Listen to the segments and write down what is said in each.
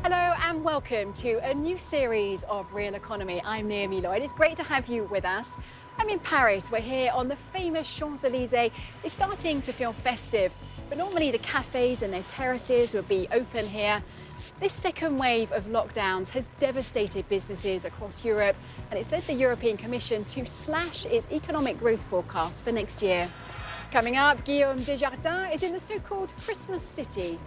Hello and welcome to a new series of Realeconomy. I'm Naomi Lloyd. It's great to have you with us. I'm in Paris. We're here on the famous Champs-Élysées. It's starting to feel festive, but normally the cafes and their terraces would be open here. This second wave of lockdowns has devastated businesses across Europe, and it's led the European Commission to slash its economic growth forecast for next year. Coming up, Guillaume Desjardins is in the so-called Christmas city.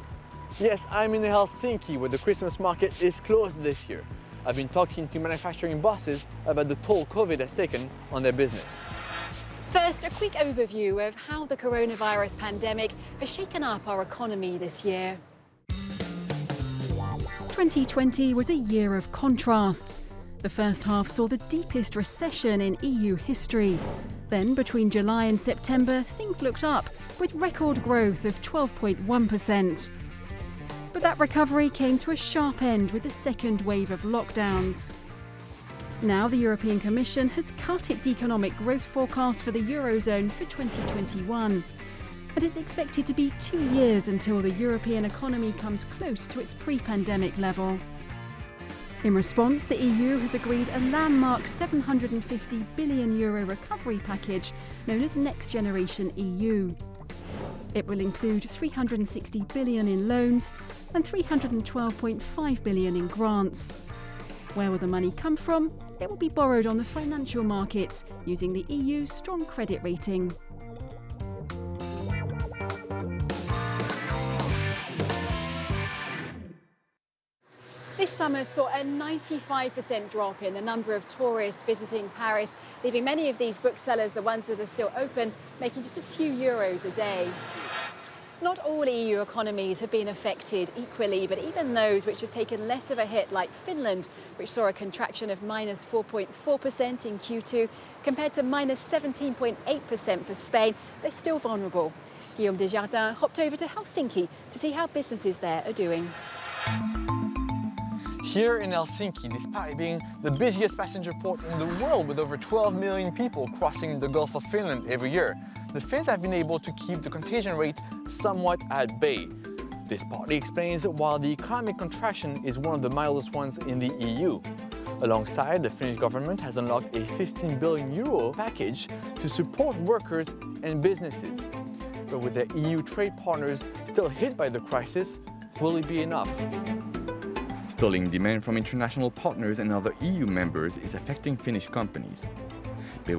Yes, I'm in Helsinki, where the Christmas market is closed this year. I've been talking to manufacturing bosses about the toll COVID has taken on their business. First, a quick overview of how the coronavirus pandemic has shaken up our economy this year. 2020 was a year of contrasts. The first half saw the deepest recession in EU history. Then, between July and September, things looked up, with record growth of 12.1%. But that recovery came to a sharp end with the second wave of lockdowns. Now the European Commission has cut its economic growth forecast for the Eurozone for 2021. And it's expected to be 2 years until the European economy comes close to its pre-pandemic level. In response, the EU has agreed a landmark €750 billion recovery package known as Next Generation EU. It will include €360 billion in loans and €312.5 billion in grants. Where will the money come from? It will be borrowed on the financial markets using the EU's strong credit rating. This summer saw a 95% drop in the number of tourists visiting Paris, leaving many of these booksellers, the ones that are still open, making just a few euros a day. Not all EU economies have been affected equally, but even those which have taken less of a hit, like Finland, which saw a contraction of minus 4.4% in Q2, compared to minus 17.8% for Spain, they're still vulnerable. Guillaume Desjardins hopped over to Helsinki to see how businesses there are doing. Here in Helsinki, despite being the busiest passenger port in the world with over 12 million people crossing the Gulf of Finland every year, the Finns have been able to keep the contagion rate somewhat at bay. This partly explains why the economic contraction is one of the mildest ones in the EU. Alongside, the Finnish government has unlocked a €15 billion package to support workers and businesses. But with their EU trade partners still hit by the crisis, will it be enough? Stalling demand from international partners and other EU members is affecting Finnish companies.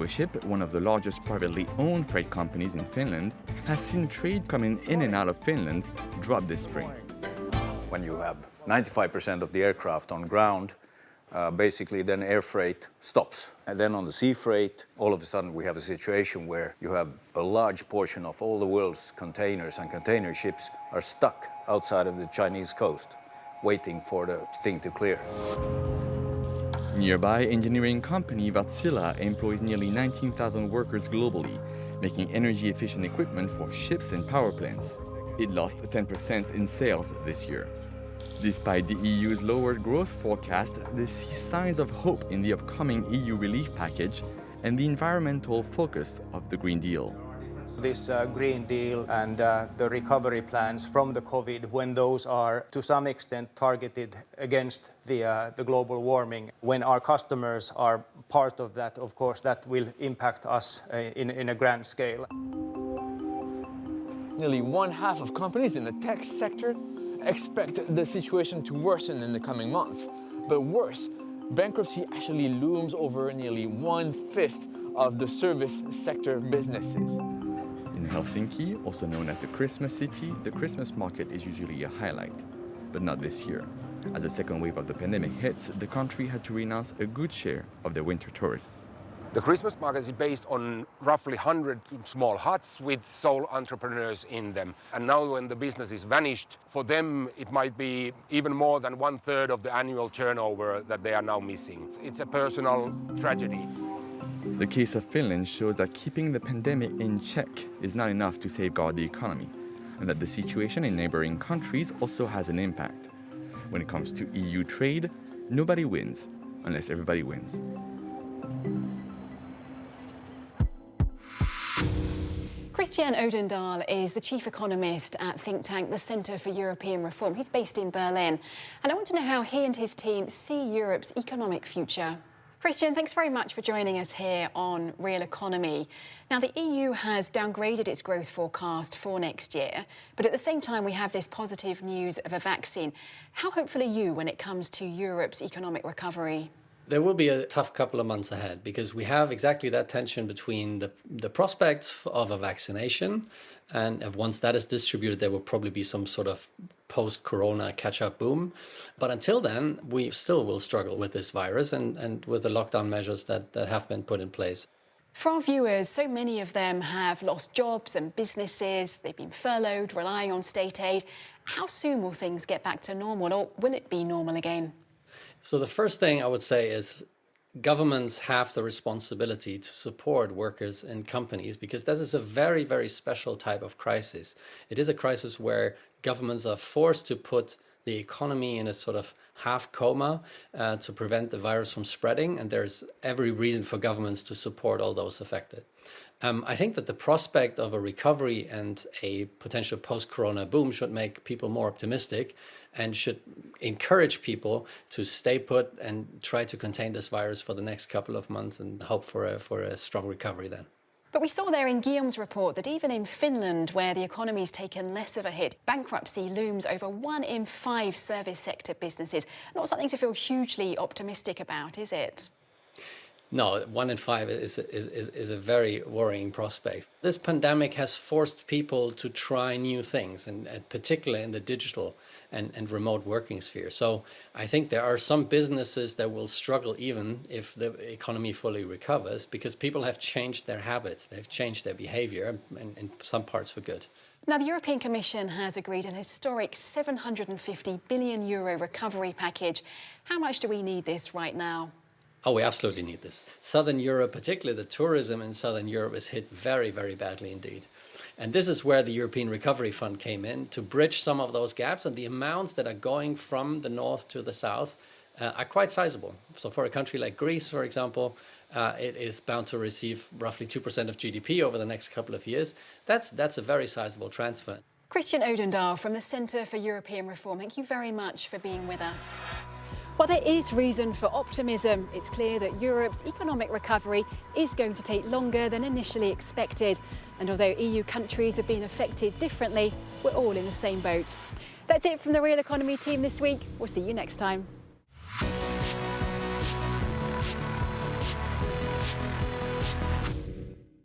Ship, one of the largest privately owned freight companies in Finland, has seen trade coming in and out of Finland drop this spring. When you have 95% of the aircraft on ground, basically then air freight stops. And then on the sea freight, all of a sudden we have a situation where you have a large portion of all the world's containers and container ships are stuck outside of the Chinese coast, waiting for the thing to clear. Nearby engineering company Wärtsilä employs nearly 19,000 workers globally, making energy-efficient equipment for ships and power plants. It lost 10% in sales this year. Despite the EU's lowered growth forecast, they see signs of hope in the upcoming EU relief package and the environmental focus of the Green Deal. This Green Deal and the recovery plans from the COVID, when those are to some extent targeted against the global warming, when our customers are part of that, of course, that will impact us in a grand scale. Nearly one half of companies in the tech sector expect the situation to worsen in the coming months. But worse, bankruptcy actually looms over nearly 1/5 of the service sector businesses. In Helsinki, also known as the Christmas city, the Christmas market is usually a highlight. But not this year. As the second wave of the pandemic hits, the country had to renounce a good share of their winter tourists. The Christmas market is based on roughly 100 small huts with sole entrepreneurs in them. And now when the business is vanished, for them it might be even more than 1/3 of the annual turnover that they are now missing. It's a personal tragedy. The case of Finland shows that keeping the pandemic in check is not enough to safeguard the economy, and that the situation in neighboring countries also has an impact. When it comes to EU trade, nobody wins unless everybody wins. Christian Odendahl is the chief economist at think tank the Centre for European Reform. He's based in Berlin. And I want to know how he and his team see Europe's economic future. Christian, thanks very much for joining us here on Realeconomy. Now, the EU has downgraded its growth forecast for next year, but at the same time, we have this positive news of a vaccine. How hopeful are you when it comes to Europe's economic recovery? There will be a tough couple of months ahead because we have exactly that tension between the prospects of a vaccination, and once that is distributed, there will probably be some sort of post-corona catch-up boom. But until then, we still will struggle with this virus and with the lockdown measures that have been put in place. For our viewers, so many of them have lost jobs and businesses. They've been furloughed, relying on state aid. How soon will things get back to normal, or will it be normal again? So the first thing I would say is governments have the responsibility to support workers and companies, because this is a very, very special type of crisis. It is a crisis where governments are forced to put the economy in a sort of half coma to prevent the virus from spreading, and there's every reason for governments to support all those affected. I think that the prospect of a recovery and a potential post-corona boom should make people more optimistic and should encourage people to stay put and try to contain this virus for the next couple of months and hope for a strong recovery then. But we saw there in Guillaume's report that even in Finland, where the economy's taken less of a hit, bankruptcy looms over 1 in 5 service sector businesses. Not something to feel hugely optimistic about, is it? No, 1 in 5 is a very worrying prospect. This pandemic has forced people to try new things, and particularly in the digital and remote working sphere. So I think there are some businesses that will struggle even if the economy fully recovers, because people have changed their habits, they've changed their behavior, and in some parts for good. Now, the European Commission has agreed an historic €750 billion recovery package. How much do we need this right now? Oh, we absolutely need this. Southern Europe, particularly the tourism in Southern Europe, is hit very, very badly indeed. And this is where the European Recovery Fund came in to bridge some of those gaps, and the amounts that are going from the north to the south are quite sizable. So for a country like Greece, for example, it is bound to receive roughly 2% of GDP over the next couple of years. That's a very sizable transfer. Christian Odendahl from the Centre for European Reform, thank you very much for being with us. While there is reason for optimism, it's clear that Europe's economic recovery is going to take longer than initially expected. And although EU countries have been affected differently, we're all in the same boat. That's it from the Realeconomy team this week. We'll see you next time.